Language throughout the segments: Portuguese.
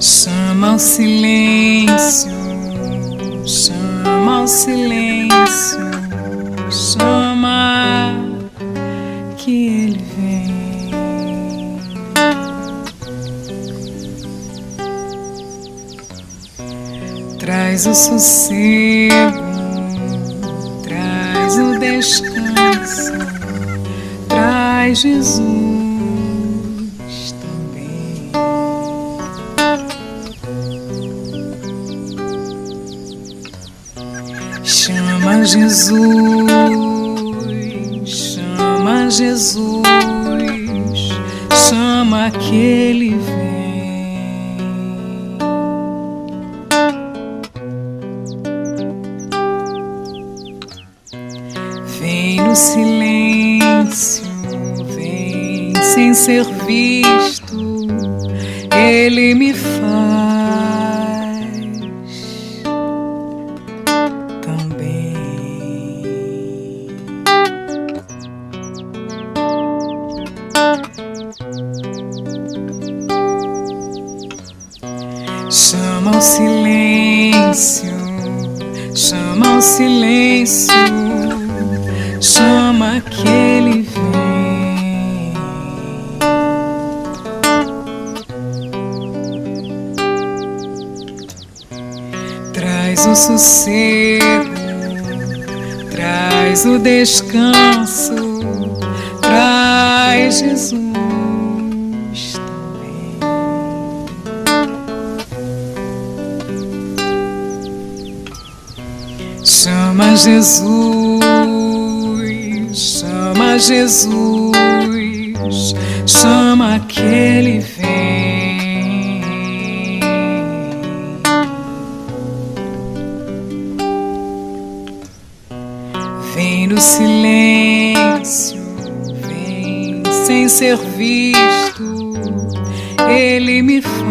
Chama ao silêncio, chama ao silêncio, chama que ele vem. Traz o sossego, traz o descanso, traz Jesus. Chama Jesus, chama Jesus, chama que ele vem. Vem no silêncio, vem sem ser visto, ele me faz. Chama ao silêncio, chama ao silêncio, chama que ele vem. Traz o sossego, traz o descanso, traz Jesus. Chama Jesus, chama Jesus, chama que ele vem. Vem no silêncio, vem sem ser visto, ele me faz.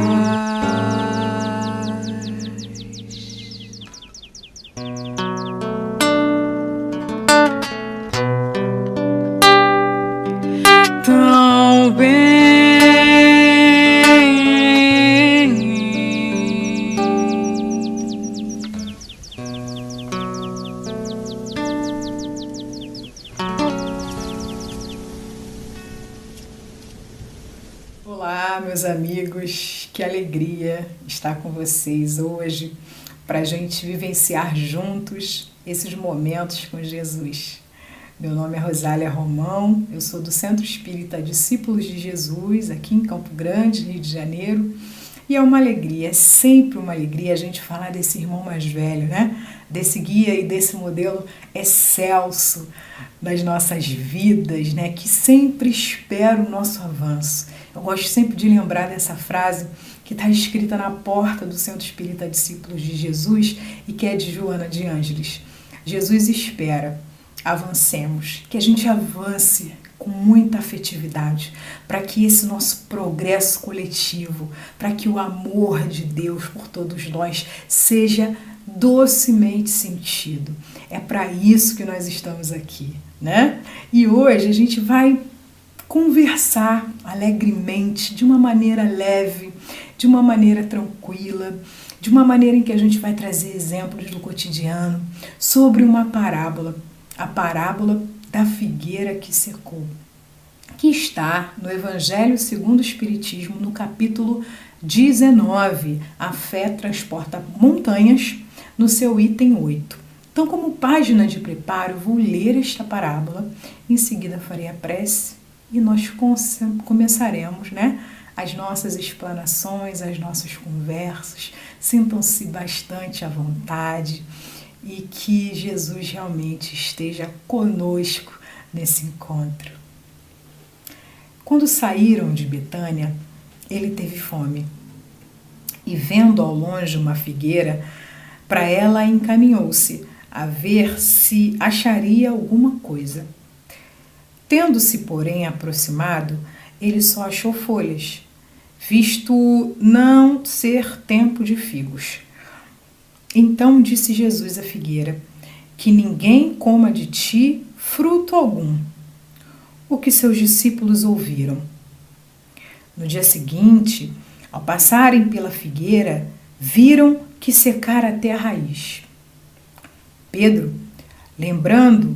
Tão bem. Olá, meus amigos, que alegria estar com vocês hoje para a gente vivenciar juntos esses momentos com Jesus. Meu nome é Rosália Romão, eu sou do Centro Espírita Discípulos de Jesus, aqui em Campo Grande, Rio de Janeiro, e é uma alegria, é sempre uma alegria a gente falar desse irmão mais velho, né? Desse guia e desse modelo excelso das nossas vidas, né? Que sempre espera o nosso avanço. Eu gosto sempre de lembrar dessa frase que está escrita na porta do Centro Espírita Discípulos de Jesus e que é de Joana de Ângeles. Jesus espera. Avancemos, que a gente avance com muita afetividade, para que esse nosso progresso coletivo, para que o amor de Deus por todos nós seja docemente sentido. É para isso que nós estamos aqui, né? E hoje a gente vai conversar alegremente, de uma maneira leve, de uma maneira tranquila, de uma maneira em que a gente vai trazer exemplos do cotidiano sobre uma parábola. A parábola da figueira que secou, que está no Evangelho segundo o Espiritismo, no capítulo 19, A Fé Transporta Montanhas, no seu item 8. Então, como página de preparo, vou ler esta parábola, em seguida farei a prece e nós começaremos, né, as nossas explanações, as nossas conversas. Sintam-se bastante à vontade e que Jesus realmente esteja conosco nesse encontro. Quando saíram de Betânia, ele teve fome e, vendo ao longe uma figueira, para ela encaminhou-se a ver se acharia alguma coisa. Tendo-se, porém, aproximado, ele só achou folhas, visto não ser tempo de figos. Então disse Jesus à figueira: que ninguém coma de ti fruto algum. O que seus discípulos ouviram. No dia seguinte, Ao passarem pela figueira, viram que secara até a raiz. Pedro, lembrando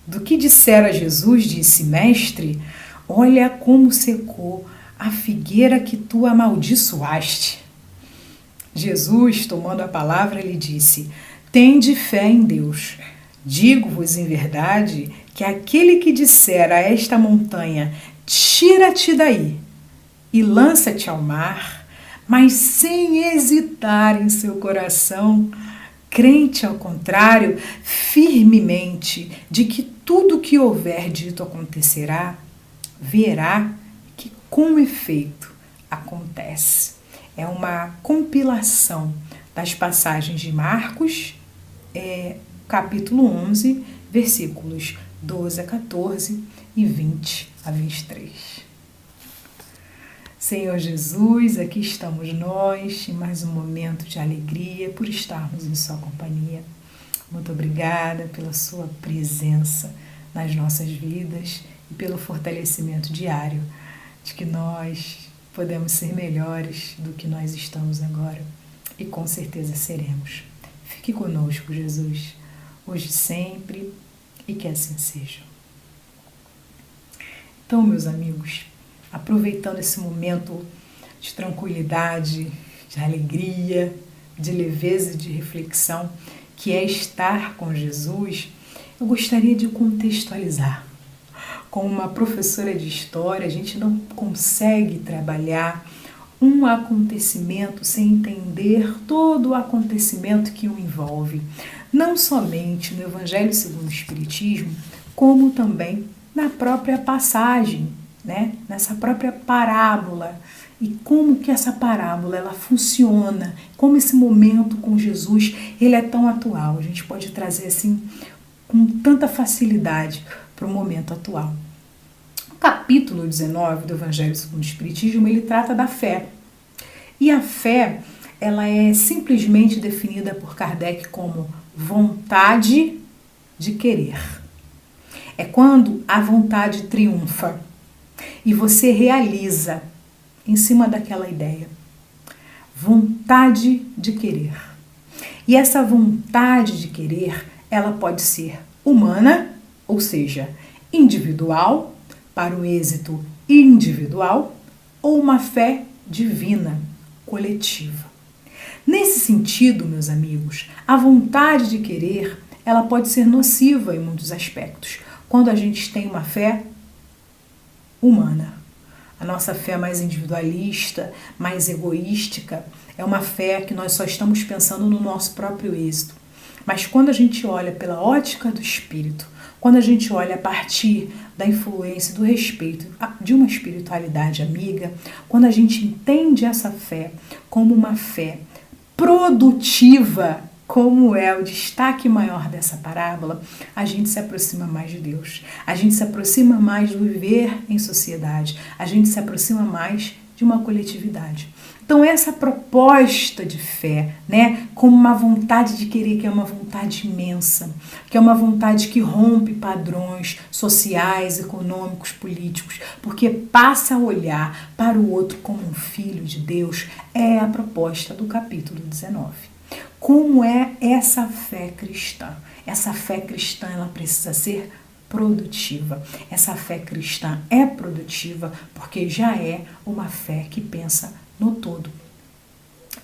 do que dissera Jesus, disse: Mestre, olha como secou a figueira que tu amaldiçoaste. Jesus, tomando a palavra, lhe disse: Tende fé em Deus. Digo-vos em verdade que aquele que disser a esta montanha: Tira-te daí e lança-te ao mar, mas sem hesitar em seu coração, crente ao contrário, firmemente de que tudo que houver dito acontecerá, verá que com efeito acontece. É uma compilação das passagens de Marcos, capítulo 11, versículos 12 a 14 e 20 a 23. Senhor Jesus, aqui estamos nós em mais um momento de alegria por estarmos em sua companhia. Muito obrigada pela sua presença nas nossas vidas e pelo fortalecimento diário de que nós podemos ser melhores do que nós estamos agora e com certeza seremos. Fique conosco, Jesus, hoje e sempre, e que assim seja. Então, meus amigos, aproveitando esse momento de tranquilidade, de alegria, de leveza e de reflexão, que é estar com Jesus, eu gostaria de contextualizar. Como uma professora de história, a gente não consegue trabalhar um acontecimento sem entender todo o acontecimento que o envolve, não somente no Evangelho segundo o Espiritismo, como também na própria passagem, né? Nessa própria parábola, e como que essa parábola ela funciona, como esse momento com Jesus ele é tão atual, a gente pode trazer assim com tanta facilidade para o momento atual. O capítulo 19 do Evangelho segundo o Espiritismo, ele trata da fé. E a fé, ela é simplesmente definida por Kardec como vontade de querer. É quando a vontade triunfa e você realiza em cima daquela ideia. Vontade de querer. E essa vontade de querer, ela pode ser humana, ou seja, individual, para o êxito individual, ou uma fé divina, coletiva. Nesse sentido, meus amigos, a vontade de querer, ela pode ser nociva em muitos aspectos. Quando a gente tem uma fé humana, a nossa fé mais individualista, mais egoística, é uma fé que nós só estamos pensando no nosso próprio êxito. Mas quando a gente olha pela ótica do espírito, quando a gente olha a partir da influência, do respeito de uma espiritualidade amiga, quando a gente entende essa fé como uma fé produtiva, como é o destaque maior dessa parábola, a gente se aproxima mais de Deus, a gente se aproxima mais do viver em sociedade, a gente se aproxima mais de uma coletividade. Então essa proposta de fé, né, como uma vontade de querer, que é uma vontade imensa, que é uma vontade que rompe padrões sociais, econômicos, políticos, porque passa a olhar para o outro como um filho de Deus, é a proposta do capítulo 19. Como é essa fé cristã? Essa fé cristã, ela precisa ser produtiva. Essa fé cristã é produtiva porque já é uma fé que pensa no todo.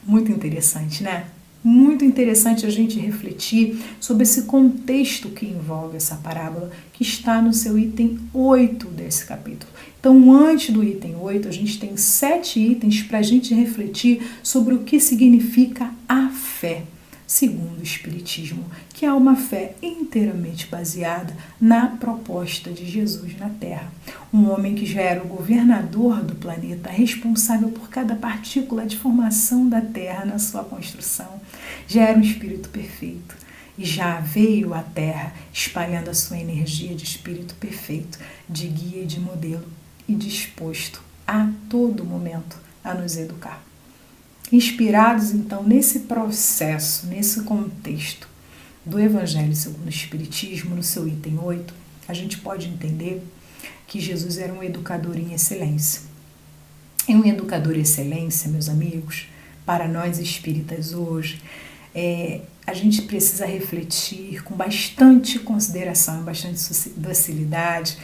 Muito interessante, né? Muito interessante a gente refletir sobre esse contexto que envolve essa parábola, que está no seu item 8 desse capítulo. Então, antes do item 8, a gente tem 7 itens para a gente refletir sobre o que significa a fé, segundo o Espiritismo, que é uma fé inteiramente baseada na proposta de Jesus na Terra. Um homem que já era o governador do planeta, responsável por cada partícula de formação da Terra na sua construção. Já era um espírito perfeito e já veio à Terra espalhando a sua energia de espírito perfeito, de guia e de modelo, e disposto a todo momento a nos educar. Inspirados, então, nesse processo, nesse contexto do Evangelho segundo o Espiritismo, no seu item 8, a gente pode entender que Jesus era um educador em excelência. É um educador excelência, meus amigos, para nós espíritas hoje. A gente precisa refletir com bastante consideração, bastante docilidade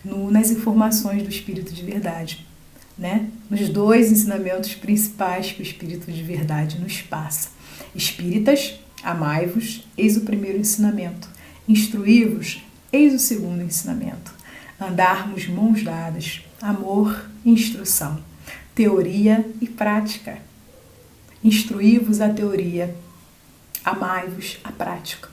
nas informações do Espírito de Verdade, né? Nos dois ensinamentos principais que o Espírito de Verdade nos passa. Espíritas, amai-vos, eis o primeiro ensinamento. Instruí-vos, eis o segundo ensinamento. Andarmos mãos dadas, amor e instrução. Teoria e prática. Instruí-vos a teoria, amai-vos a prática.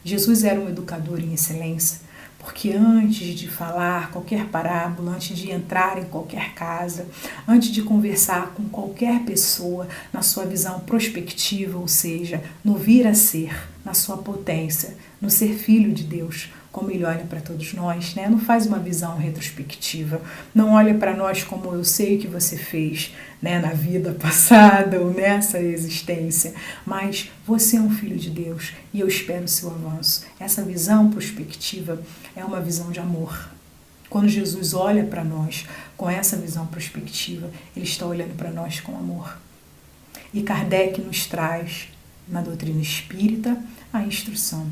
Jesus era um educador em excelência, porque antes de falar qualquer parábola, antes de entrar em qualquer casa, antes de conversar com qualquer pessoa na sua visão prospectiva, ou seja, no vir a ser, na sua potência, no ser filho de Deus, como ele olha para todos nós, né? Não faz uma visão retrospectiva, não olha para nós como eu sei o que você fez, né, na vida passada ou nessa existência, mas você é um filho de Deus e eu espero o seu avanço. Essa visão prospectiva é uma visão de amor. Quando Jesus olha para nós com essa visão prospectiva, ele está olhando para nós com amor. E Kardec nos traz, na doutrina espírita, a instrução.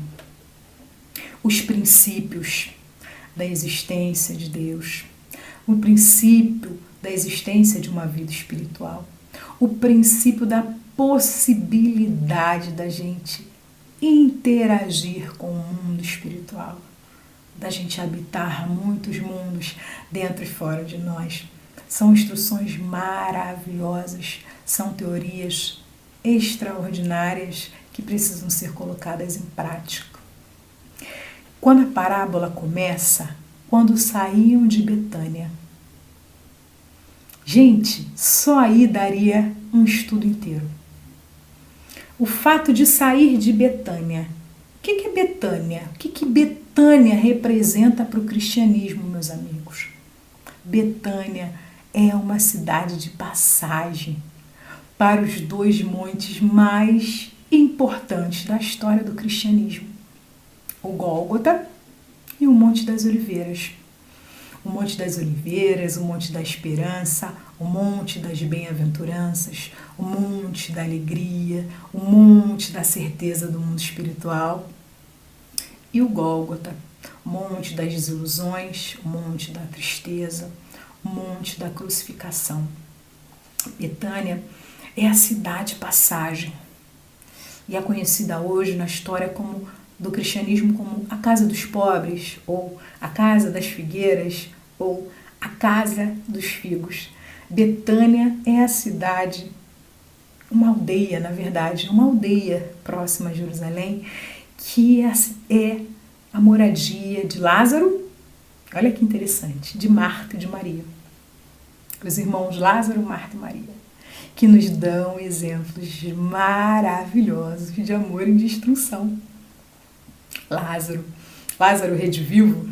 Os princípios da existência de Deus, o princípio da existência de uma vida espiritual, o princípio da possibilidade da gente interagir com o mundo espiritual, da gente habitar muitos mundos dentro e fora de nós. São instruções maravilhosas, são teorias extraordinárias que precisam ser colocadas em prática. Quando a parábola começa, quando saíam de Betânia. Gente, só aí daria um estudo inteiro. O fato de sair de Betânia. O que é Betânia? O que Betânia representa para o cristianismo, meus amigos? Betânia é uma cidade de passagem para os dois montes mais importantes da história do cristianismo. O Gólgota e o Monte das Oliveiras. O Monte das Oliveiras, o Monte da Esperança, o Monte das Bem-aventuranças, o Monte da Alegria, o Monte da Certeza do mundo espiritual. E o Gólgota, o Monte das Desilusões, o Monte da Tristeza, o Monte da Crucificação. Betânia é a cidade passagem e é conhecida hoje na história do cristianismo como a casa dos pobres, ou a casa das figueiras, ou a casa dos figos. Betânia é a cidade, uma aldeia, na verdade, uma aldeia próxima a Jerusalém, que é a moradia de Lázaro, olha que interessante, de Marta e de Maria. Os irmãos Lázaro, Marta e Maria, que nos dão exemplos maravilhosos de amor e de instrução. Lázaro redivivo,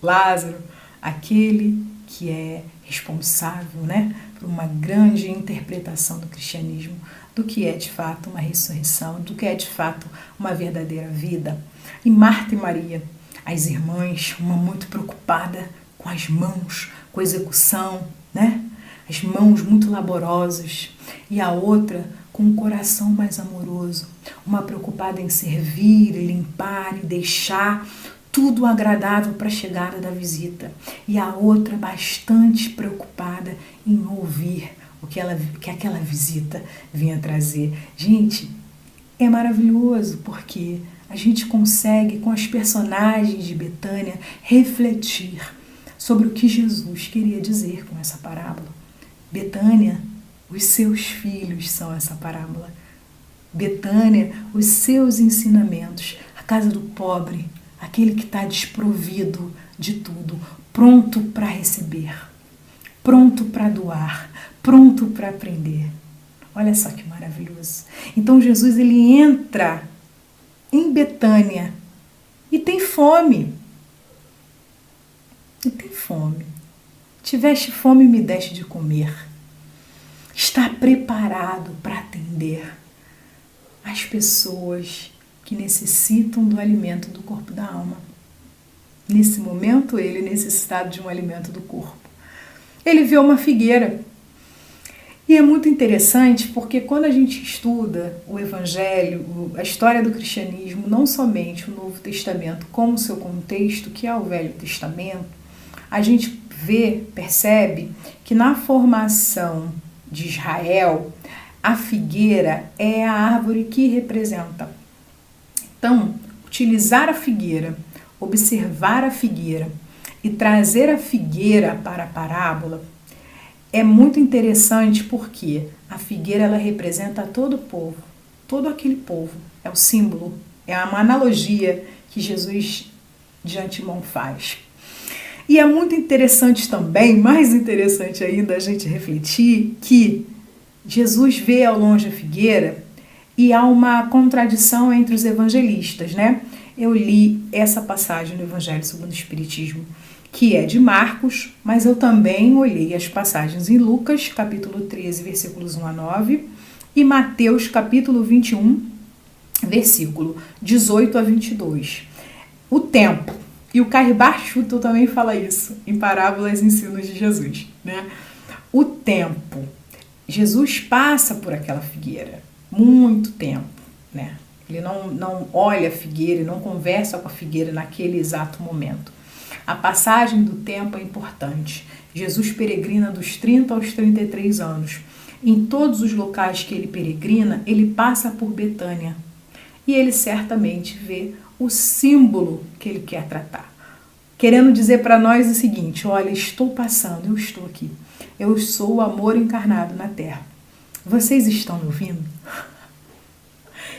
Lázaro, aquele que é responsável, né, por uma grande interpretação do cristianismo, do que é de fato uma ressurreição, do que é de fato uma verdadeira vida. E Marta e Maria, as irmãs, uma muito preocupada com as mãos, com a execução, né? As mãos muito laborosas, e a outra com um coração mais amoroso, uma preocupada em servir, e limpar e deixar tudo agradável para a chegada da visita, e a outra bastante preocupada em ouvir o que aquela visita vinha trazer. Gente, é maravilhoso porque a gente consegue, com as personagens de Betânia, refletir sobre o que Jesus queria dizer com essa parábola. Betânia, os seus filhos são essa parábola. Betânia, os seus ensinamentos, a casa do pobre, aquele que está desprovido de tudo, pronto para receber, pronto para doar, pronto para aprender. Olha só que maravilhoso. Então Jesus, ele entra em Betânia e tem fome. E tem fome. Tiveste fome e me deste de comer. Está preparado para atender as pessoas que necessitam do alimento do corpo e da alma. Nesse momento, ele necessitava de um alimento do corpo. Ele vê uma figueira E é muito interessante porque quando a gente estuda o Evangelho, a história do cristianismo, não somente o Novo Testamento como seu contexto, que é o Velho Testamento, a gente vê, percebe que na formação de Israel, a figueira é a árvore que representa. Então, utilizar a figueira, observar a figueira e trazer a figueira para a parábola é muito interessante porque a figueira ela representa todo o povo, todo aquele povo. É o símbolo, é uma analogia que Jesus de antemão faz. E é muito interessante também, mais interessante ainda, a gente refletir que Jesus vê ao longe a figueira e há uma contradição entre os evangelistas, né? Eu li essa passagem no Evangelho segundo o Espiritismo, que é de Marcos, mas eu também olhei as passagens em Lucas, capítulo 13, versículos 1 a 9, e Mateus, capítulo 21, versículo 18 a 22. O tempo. E o Caribá Schutel também fala isso, em Parábolas e Ensinos de Jesus, né? O tempo. Jesus passa por aquela figueira, muito tempo, né? Ele não olha a figueira, não conversa com a figueira naquele exato momento. A passagem do tempo é importante. Jesus peregrina dos 30 aos 33 anos. Em todos os locais que ele peregrina, ele passa por Betânia. E ele certamente vê o símbolo que ele quer tratar. Querendo dizer para nós o seguinte: olha, estou passando, eu estou aqui. Eu sou o amor encarnado na terra. Vocês estão me ouvindo?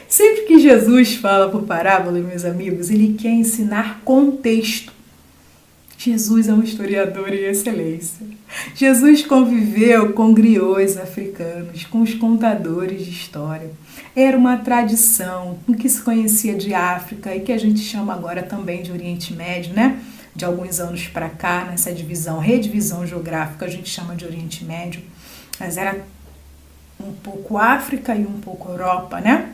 Sempre que Jesus fala por parábola, meus amigos, ele quer ensinar contexto. Jesus é um historiador em excelência. Jesus conviveu com griots africanos, com os contadores de história. Era uma tradição, o que se conhecia de África e que a gente chama agora também de Oriente Médio, né? De alguns anos para cá, nessa divisão, redivisão geográfica, a gente chama de Oriente Médio. Mas era um pouco África e um pouco Europa, né?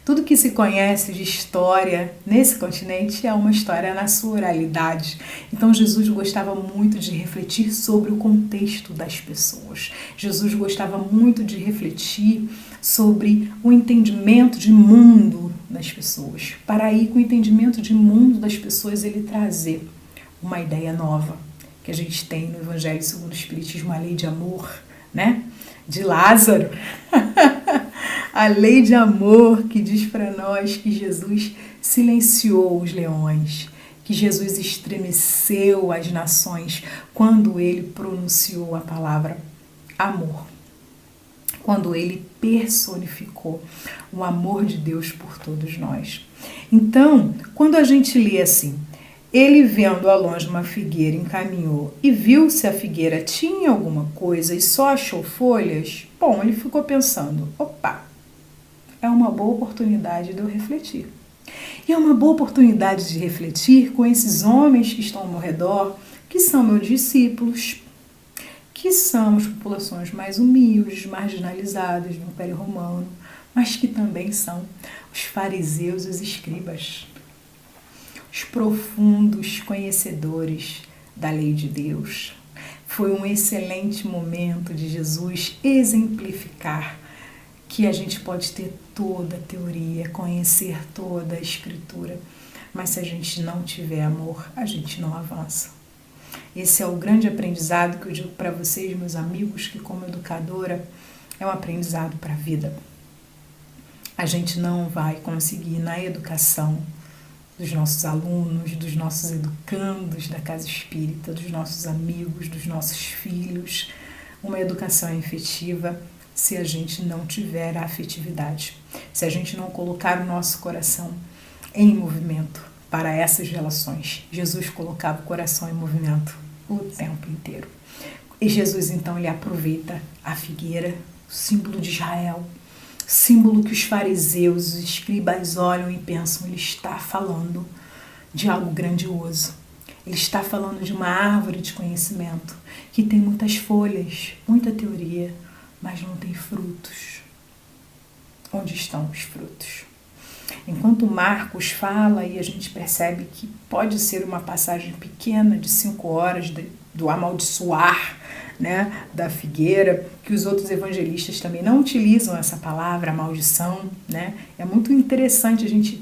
Tudo que se conhece de história nesse continente é uma história na sua oralidade. Então Jesus gostava muito de refletir sobre o contexto das pessoas. Jesus gostava muito de refletir sobre o entendimento de mundo das pessoas. Para aí, com o entendimento de mundo das pessoas, ele trazer uma ideia nova que a gente tem no Evangelho segundo o Espiritismo, a lei de amor, né? De Lázaro. A lei de amor que diz para nós que Jesus silenciou os leões, que Jesus estremeceu as nações quando ele pronunciou a palavra amor, quando ele personificou o amor de Deus por todos nós. Então, quando a gente lê assim: ele, vendo ao longe uma figueira, encaminhou e viu se a figueira tinha alguma coisa e só achou folhas, bom, ele ficou pensando: opa, é uma boa oportunidade de eu refletir. E é uma boa oportunidade de refletir com esses homens que estão ao meu redor, que são meus discípulos, que são as populações mais humildes, marginalizadas do Império Romano, mas que também são os fariseus e os escribas, os profundos conhecedores da lei de Deus. Foi um excelente momento de Jesus exemplificar que a gente pode ter toda a teoria, conhecer toda a escritura, mas se a gente não tiver amor, a gente não avança. Esse é o grande aprendizado que eu digo para vocês, meus amigos, que como educadora é um aprendizado para a vida. A gente não vai conseguir na educação dos nossos alunos, dos nossos educandos da casa espírita, dos nossos amigos, dos nossos filhos, uma educação efetiva se a gente não tiver a afetividade, se a gente não colocar o nosso coração em movimento para essas relações. Jesus colocava o coração em movimento o tempo inteiro. E Jesus, então, ele aproveita a figueira, símbolo de Israel, símbolo que os fariseus, os escribas olham e pensam: ele está falando de algo grandioso. Ele está falando de uma árvore de conhecimento que tem muitas folhas, muita teoria, mas não tem frutos. Onde estão os frutos? Enquanto Marcos fala, e a gente percebe que pode ser uma passagem pequena de 5 horas do amaldiçoar né, da figueira, que os outros evangelistas também não utilizam essa palavra, maldição, né? É muito interessante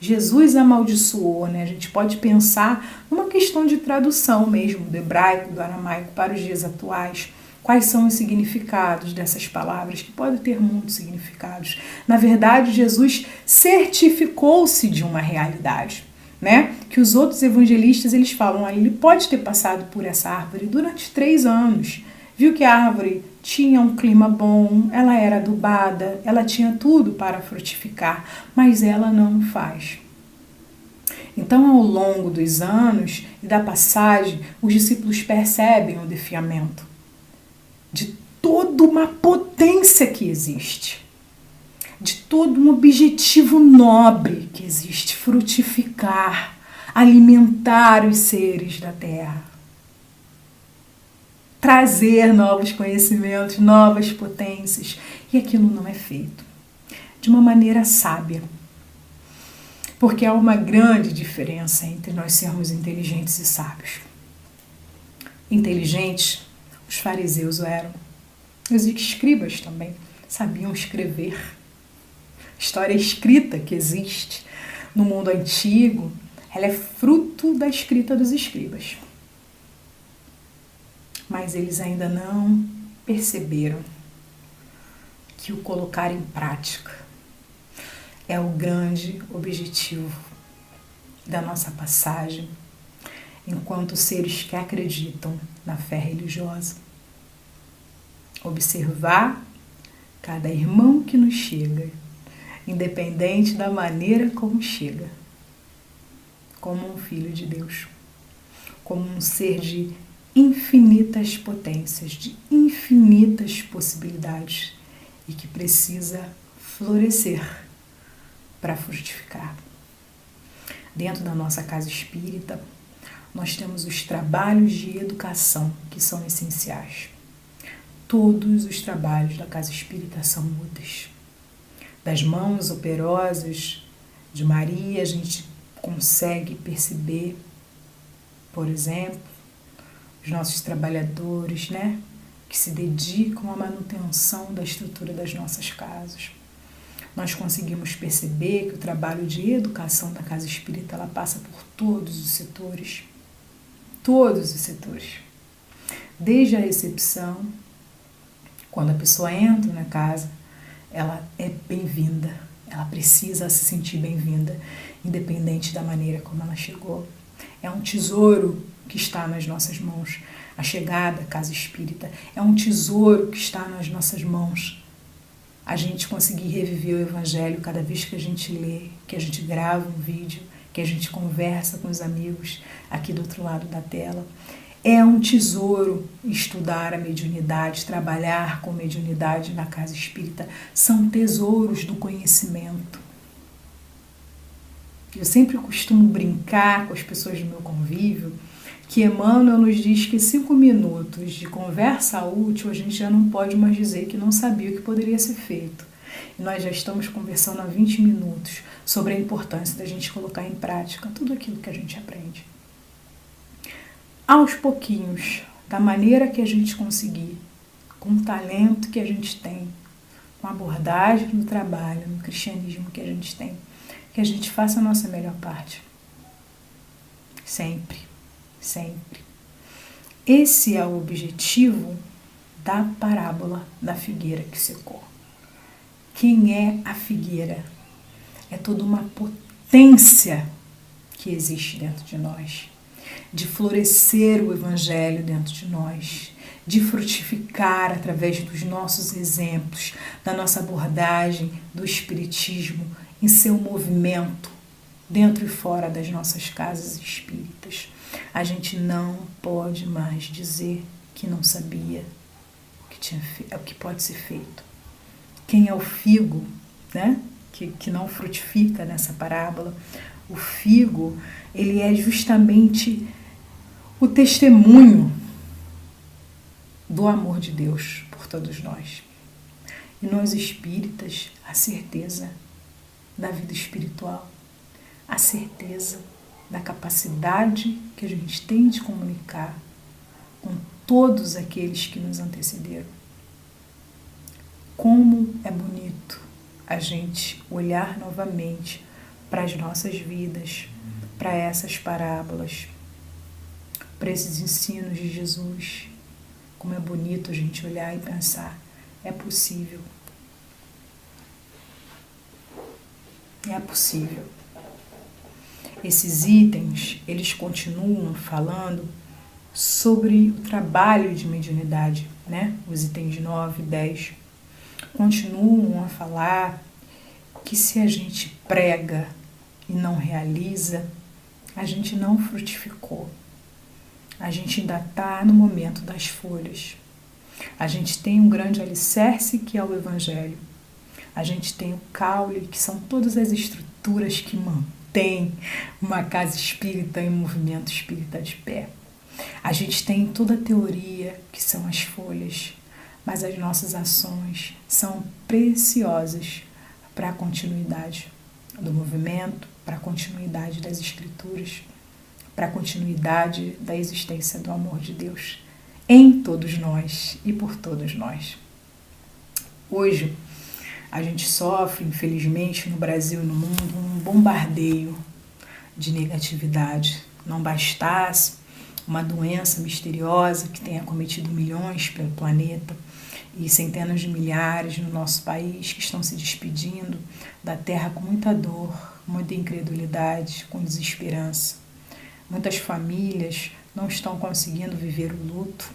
Jesus amaldiçoou, né? A gente pode pensar numa questão de tradução mesmo, do hebraico, do aramaico para os dias atuais. Quais são os significados dessas palavras, que podem ter muitos significados. Na verdade, Jesus certificou-se de uma realidade, né? Que os outros evangelistas, eles falam, ele pode ter passado por essa árvore durante 3 anos, viu que a árvore tinha um clima bom, ela era adubada, ela tinha tudo para frutificar, mas ela não faz. Então, ao longo dos anos e da passagem, os discípulos percebem o defiamento de toda uma potência que existe, de todo um objetivo nobre que existe, frutificar, alimentar os seres da terra, trazer novos conhecimentos, novas potências, e aquilo não é feito de uma maneira sábia, porque há uma grande diferença entre nós sermos inteligentes e sábios. Inteligentes, os fariseus eram, os escribas também sabiam escrever. História escrita que existe no mundo antigo, ela é fruto da escrita dos escribas. Mas eles ainda não perceberam que o colocar em prática é o grande objetivo da nossa passagem enquanto seres que acreditam na fé religiosa. Observar cada irmão que nos chega, independente da maneira como chega, como um filho de Deus, como um ser de infinitas potências, de infinitas possibilidades e que precisa florescer para frutificar. Dentro da nossa casa espírita, nós temos os trabalhos de educação que são essenciais. Todos os trabalhos da casa espírita são úteis. Das mãos operosas de Maria, a gente consegue perceber, por exemplo, os nossos trabalhadores, né, que se dedicam à manutenção da estrutura das nossas casas. Nós conseguimos perceber que o trabalho de educação da casa espírita, ela passa por todos os setores. Todos os setores. Desde a recepção, quando a pessoa entra na casa, ela é bem-vinda. Ela precisa se sentir bem-vinda, independente da maneira como ela chegou. É um tesouro que está nas nossas mãos. A chegada à casa espírita é um tesouro que está nas nossas mãos. A gente conseguir reviver o Evangelho cada vez que a gente lê, que a gente grava um vídeo, que a gente conversa com os amigos aqui do outro lado da tela. É um tesouro estudar a mediunidade, trabalhar com mediunidade na casa espírita. São tesouros do conhecimento. Eu sempre costumo brincar com as pessoas do meu convívio que Emmanuel nos diz que 5 minutos de conversa útil a gente já não pode mais dizer que não sabia o que poderia ser feito. E nós já estamos conversando há 20 minutos sobre a importância da gente colocar em prática tudo aquilo que a gente aprende. Aos pouquinhos, da maneira que a gente conseguir, com o talento que a gente tem, com a abordagem do trabalho, no cristianismo que a gente tem, que a gente faça a nossa melhor parte. Sempre, sempre. Esse é o objetivo da parábola da figueira que secou. Quem é a figueira? É toda uma potência que existe dentro de nós, de florescer o Evangelho dentro de nós, de frutificar através dos nossos exemplos, da nossa abordagem do Espiritismo em seu movimento, dentro e fora das nossas casas espíritas. A gente não pode mais dizer que não sabia o que pode ser feito. Quem é o figo, né? que não frutifica nessa parábola? O figo, ele é justamente o testemunho do amor de Deus por todos nós. E nós espíritas, a certeza da vida espiritual, a certeza da capacidade que a gente tem de comunicar com todos aqueles que nos antecederam. Como é bonito a gente olhar novamente para as nossas vidas, para essas parábolas, para esses ensinos de Jesus. Como é bonito a gente olhar e pensar, é possível. É possível. Esses itens, eles continuam falando sobre o trabalho de mediunidade, né? Os itens 9 e 10 continuam a falar que se a gente prega e não realiza, a gente não frutificou. A gente ainda está no momento das folhas. A gente tem um grande alicerce que é o Evangelho. A gente tem o caule, que são todas as estruturas que mantêm uma casa espírita em movimento espírita de pé. A gente tem toda a teoria, que são as folhas, mas as nossas ações são preciosas para a continuidade do movimento, para a continuidade das escrituras, para a continuidade da existência do amor de Deus em todos nós e por todos nós. Hoje, a gente sofre, infelizmente, no Brasil e no mundo, um bombardeio de negatividade. Não bastasse uma doença misteriosa que tenha cometido milhões pelo planeta e centenas de milhares no nosso país que estão se despedindo da Terra com muita dor, muita incredulidade, com desesperança. Muitas famílias não estão conseguindo viver o luto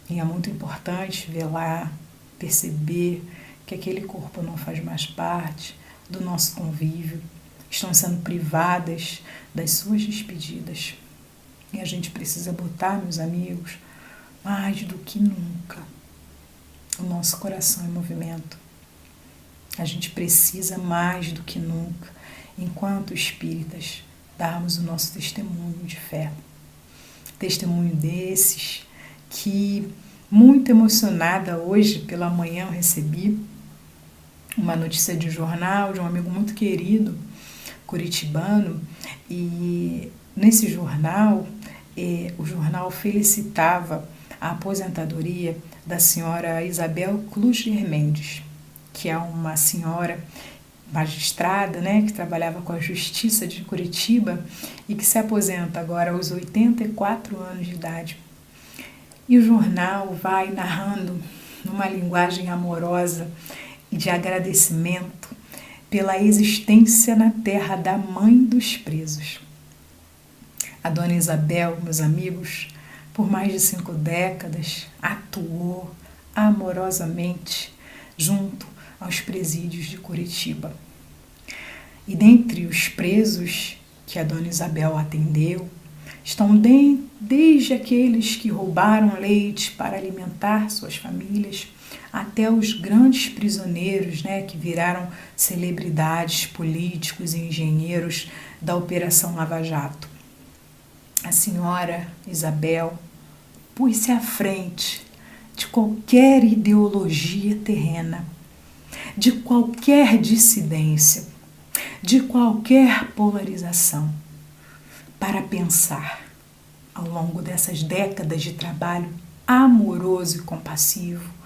e é muito importante velar, perceber que aquele corpo não faz mais parte do nosso convívio, estão sendo privadas das suas despedidas. E a gente precisa botar, meus amigos, mais do que nunca, o nosso coração em movimento. A gente precisa mais do que nunca, enquanto espíritas, darmos o nosso testemunho de fé. Testemunho desses que, muito emocionada hoje pela manhã, eu recebi uma notícia de jornal de um amigo muito querido, curitibano, e nesse jornal, o jornal felicitava a aposentadoria da senhora Isabel Kluger Mendes, que é uma senhora magistrada, né, que trabalhava com a Justiça de Curitiba e que se aposenta agora aos 84 anos de idade. E o jornal vai narrando numa linguagem amorosa e de agradecimento pela existência na terra da mãe dos presos. A dona Isabel, meus amigos, por mais de 5 décadas, atuou amorosamente junto aos presídios de Curitiba. E dentre os presos que a dona Isabel atendeu, estão desde aqueles que roubaram leite para alimentar suas famílias, até os grandes prisioneiros, né, que viraram celebridades, políticos e engenheiros da Operação Lava Jato. A senhora Isabel pôs-se à frente de qualquer ideologia terrena, de qualquer dissidência, de qualquer polarização, para pensar, ao longo dessas décadas de trabalho amoroso e compassivo,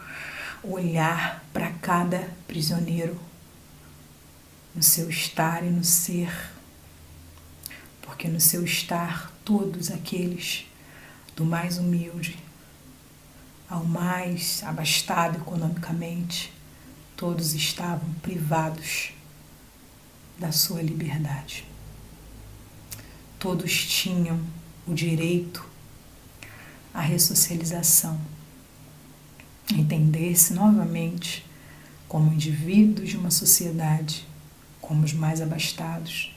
olhar para cada prisioneiro no seu estar e no ser, porque no seu estar todos aqueles do mais humilde ao mais abastado economicamente, todos estavam privados da sua liberdade. Todos tinham o direito à ressocialização, a entender-se novamente como indivíduos de uma sociedade, como os mais abastados,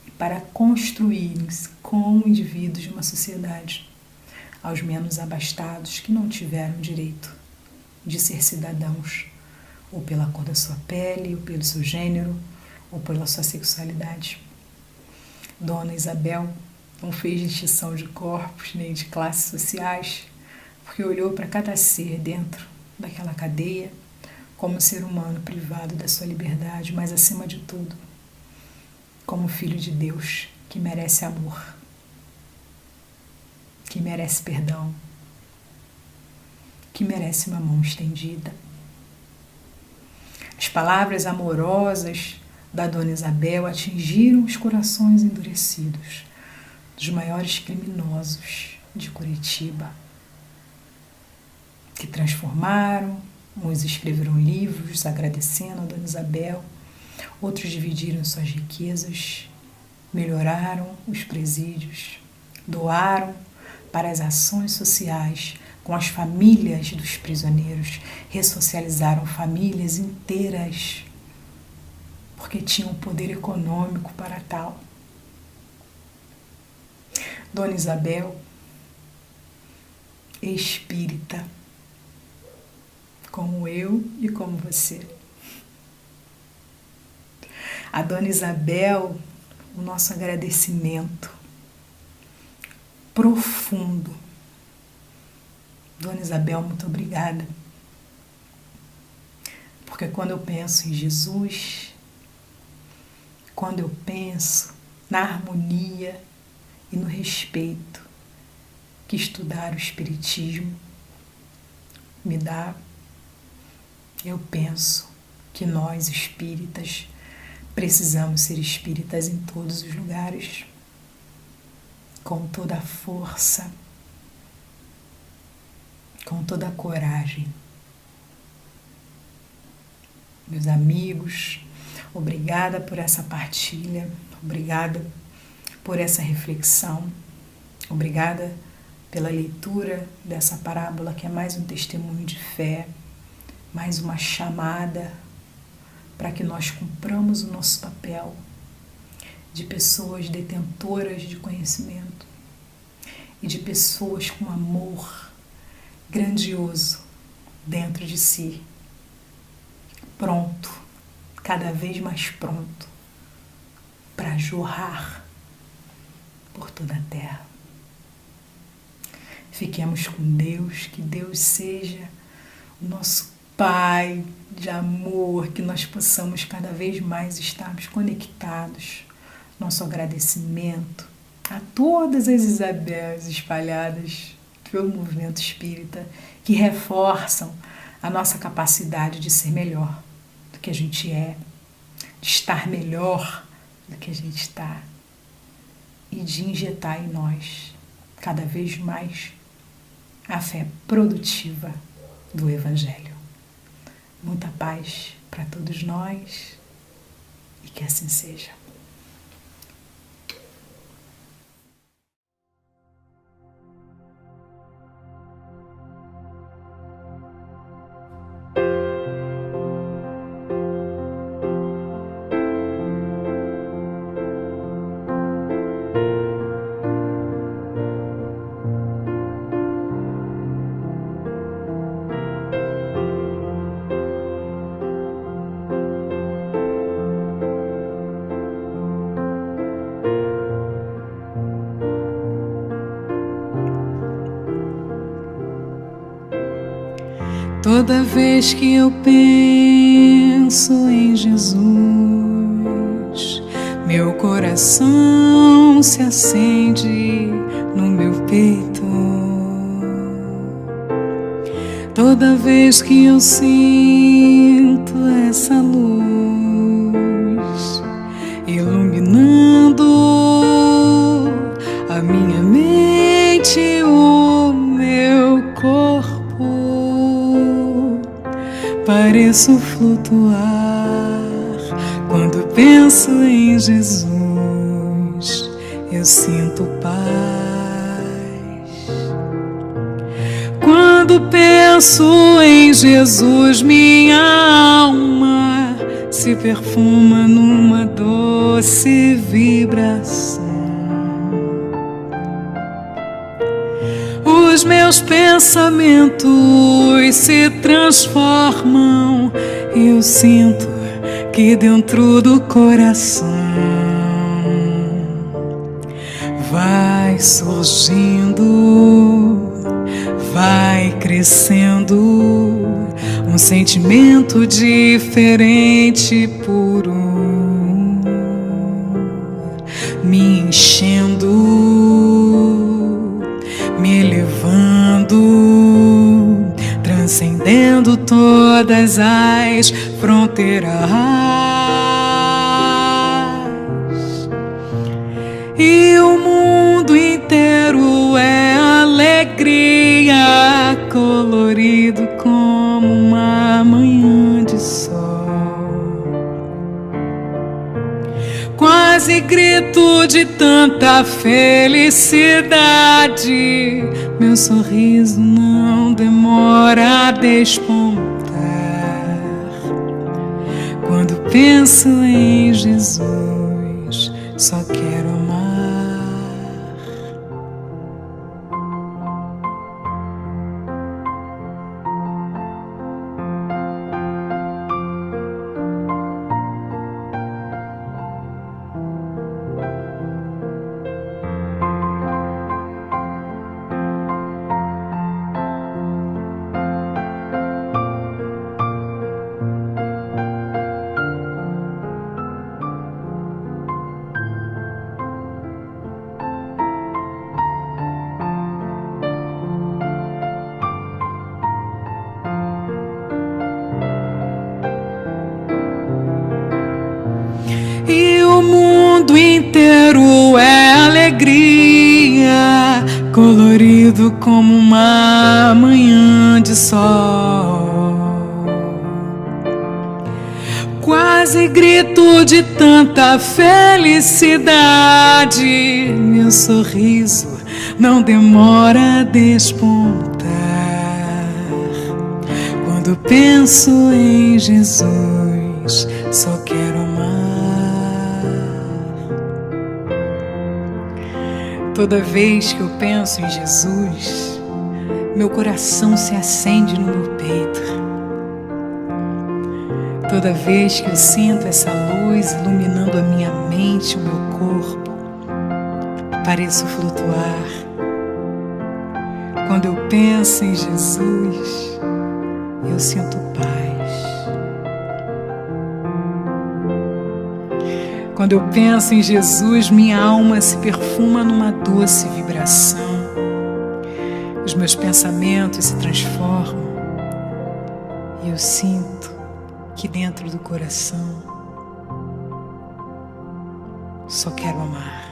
e para construírem-se como indivíduos de uma sociedade aos menos abastados que não tiveram direito de ser cidadãos, ou pela cor da sua pele, ou pelo seu gênero, ou pela sua sexualidade. Dona Isabel não fez distinção de corpos nem de classes sociais, porque olhou para cada ser dentro daquela cadeia como ser humano privado da sua liberdade, mas acima de tudo, como filho de Deus que merece amor, que merece perdão, que merece uma mão estendida. As palavras amorosas da Dona Isabel atingiram os corações endurecidos dos maiores criminosos de Curitiba, que transformaram, uns escreveram livros agradecendo a Dona Isabel, outros dividiram suas riquezas, melhoraram os presídios, doaram para as ações sociais com as famílias dos prisioneiros, ressocializaram famílias inteiras, porque tinham poder econômico para tal. Dona Isabel, espírita, como eu e como você. A Dona Isabel, o nosso agradecimento profundo. Dona Isabel, muito obrigada. Porque quando eu penso em Jesus, quando eu penso na harmonia e no respeito que estudar o Espiritismo me dá, eu penso que nós espíritas precisamos ser espíritas em todos os lugares, com toda a força, com toda a coragem. Meus amigos, obrigada por essa partilha, obrigada por essa reflexão, obrigada pela leitura dessa parábola que é mais um testemunho de fé, mais uma chamada para que nós cumpramos o nosso papel de pessoas detentoras de conhecimento e de pessoas com amor grandioso dentro de si, pronto, cada vez mais pronto para jorrar por toda a terra. Fiquemos com Deus, que Deus seja o nosso Pai de amor, que nós possamos cada vez mais estarmos conectados. Nosso agradecimento a todas as Isabéis espalhadas pelo movimento espírita, que reforçam a nossa capacidade de ser melhor do que a gente é, de estar melhor do que a gente está e de injetar em nós cada vez mais a fé produtiva do Evangelho. Muita paz para todos nós e que assim seja. Toda vez que eu penso em Jesus, meu coração se acende no meu peito. Toda vez que eu sinto essa luz iluminando a minha mente, o meu corpo, pareço flutuar. Quando penso em Jesus, eu sinto paz. Quando penso em Jesus, minha alma se perfuma numa doce vibração. Os meus pensamentos se transformam e eu sinto que dentro do coração vai surgindo, vai crescendo um sentimento diferente, puro, me enchendo, me elevando, todas as fronteiras. E o mundo inteiro é alegria, colorido como uma manhã de sol. Quase grito de tanta felicidade, meu sorriso não demora a despontar. Quando penso em Jesus, só quero amar. E o mundo inteiro é alegria, colorido como uma manhã de sol. Quase grito de tanta felicidade, meu sorriso não demora a despontar. Quando penso em Jesus, só quero amar. Toda vez que eu penso em Jesus, meu coração se acende no meu peito. Toda vez que eu sinto essa luz iluminando a minha mente, o meu corpo, pareço flutuar. Quando eu penso em Jesus, eu sinto paz. Quando eu penso em Jesus, minha alma se perfuma numa doce vibração. Os meus pensamentos se transformam e eu sinto que dentro do coração só quero amar.